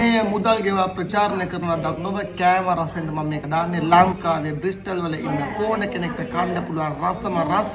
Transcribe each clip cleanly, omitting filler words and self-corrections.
මේ මුදල් ගෙවා ප්‍රචාරණය කරන දක් නොව කෑම රසෙන්ද මම මේක දාන්නේ ලංකාවේ බ්‍රිස්ටල් වල ඉන්න ඕන කෙනෙක්ට කන්න පුළුවන් රසම රස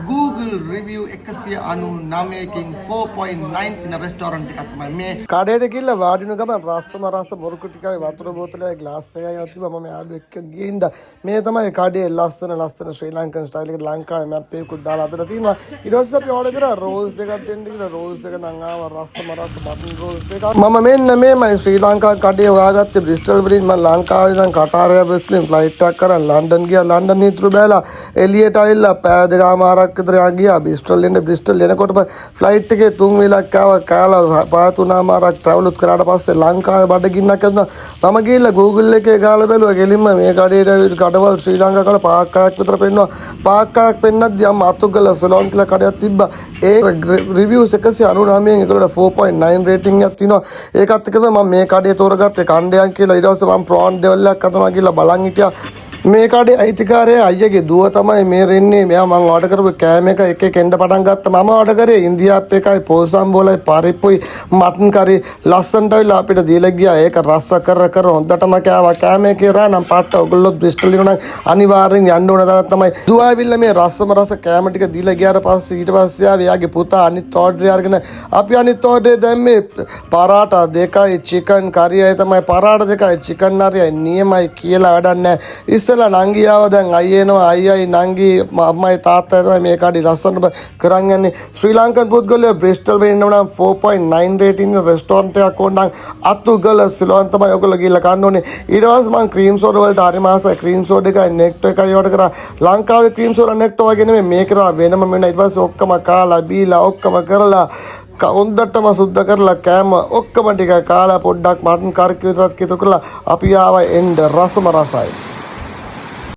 Google review 199කින් 4.9 කියන රෙස්ටෝරන්ට් එකක් තමයි මේ කඩේට ගිහලා වාඩින ගමන් රසම රස මුරුකු ටිකයි වතුර බෝතලයයි ග්ලාස් එකයි ගෙනත් තිබ්බා මම යාළුවෙක් එක්ක ගිහින්ද මේ තමයි කඩේ ලස්සන ශ්‍රී ලංකන් ස්ටයිල් එකට ලංකාවේ මැප් එකකුත් දාලා අතට තියෙනවා ඊට පස්සේ අපි ඕඩර් කරා රෝස් දෙකක් දෙන්න කියලා රෝස් දෙක නම් ආවා රසම රස බටන් රෝස් දෙකක් මම මෙන්න මේමයි ශ්‍රී ලංකා කඩේ හොයාගත්තේ බ්‍රිස්ටල් වලින් මම ලංකාවේ ඉඳන් කටාරය බස්ලෙන් ෆ්ලයිට් එකක් කරන් ලන්ඩන් ගියා ලන්ඩන් හිටු බෑලා එළියට ආවිල්ලා පෑ දෙකමාරක් විතර ගියා බ්‍රිස්ටල් එනකොටම ෆ්ලයිට් එකේ 3 වෙලක් ආවා කාලා පා තුනමාරක් ට්‍රැවල් උත් කරාට පස්සේ ලංකාවේ බඩගින්නක් ඇදුනා මම ගිහලා Google එකේ ගාලා බැලුවා ගෙලින්ම මේ කඩේට කඩවල් ශ්‍රී ලංකා කාලා පාක්කාවක් විතර පෙන්නවා පාක්කාවක් පෙන්නද්දී අම්ම අතුගල සලෝන් කියලා කඩයක් තිබ්බා ඒ රිවිව්ස් 199න් ඒගොල්ලෝ 4.9 රේටින් එකක් තියෙනවා ඒකත් එක්ක මම මේ කඩේ තෝරගත්තේ කණ්ඩයන් කියලා ඊට පස්සේ මම ප්‍රෝන් ඩෙවල් එකක් අතනවා කියලා බලන් හිටියා මේ කඩේ අයිතිකාරයා අයියගේ දුව තමයි මේ රෙන්නේ මෙයා මම ඕඩර් කරපු කෑම එක එක එන්න පටන් ගත්තා මම ඕඩර් කරේ ඉන්දියාප් එකයි පෝසම් බෝලයි පරිප්පුයි මටන් කරි ලස්සනට වෙලා අපිට දීලා ගියා ඒක රස කර හොඳටම කෑවා කෑම එකේ රා නම් පාට ඔයගොල්ලෝ බ්‍රිස්ටල් ඉන්න නම් අනිවාර්යෙන් යන්න ඕන තරම් තමයි දුව ඇවිල්ලා මේ රසම රස කෑම ටික දීලා ගියාට පස්සේ ඊට පස්සේ ආවේ යාගේ පුතා අනිත් ඕඩර් අරගෙන අපි අනිත් ඕඩර් දැම්මේ පරාටා දෙකයි චිකන් කරියයි තමයි පරාටා දෙකයි චිකන් නරියයි නියමයි කියලා වැඩක් නැහැ ඉස්සලා නංගියාව දැන් අයියේනවා අයියයි නංගි අම්මයි තාත්තයි තමයි මේ කඩේ ලස්සනට කරන් යන්නේ ශ්‍රී ලංකන් පුද්ගලයා බ්‍රිස්ටල් වෙන්න නම් 4.9 රේටින් රෙස්ටෝරන්ට් එකක් ඕන නම් අතුගල සිලෝන් තමයි ඔයගොල්ලෝ ගිහලා කන්න ඕනේ ඊට පස්සේ මම ක්‍රීම් සෝඩා වලට හරි මාසයි ක්‍රීම් සෝඩා එකයි නෙක්ටෝ එකයි ඕඩර් කරා ලංකාවේ ක්‍රීම් සෝඩා නෙක්ටෝ වගේ නෙමෙයි මේක කරා වෙනම වෙන ඊට පස්සේ ඔක්කොම කාලා බීලා ඔක්කොම කරලා හොඳටම සුද්ධ කරලා කෑම ඔක්කොම ටික කාලා පොඩ්ඩක් මටන් කර්ක විතරක් කිතුරු කරලා අපි ආවා එන්න රසම රසයි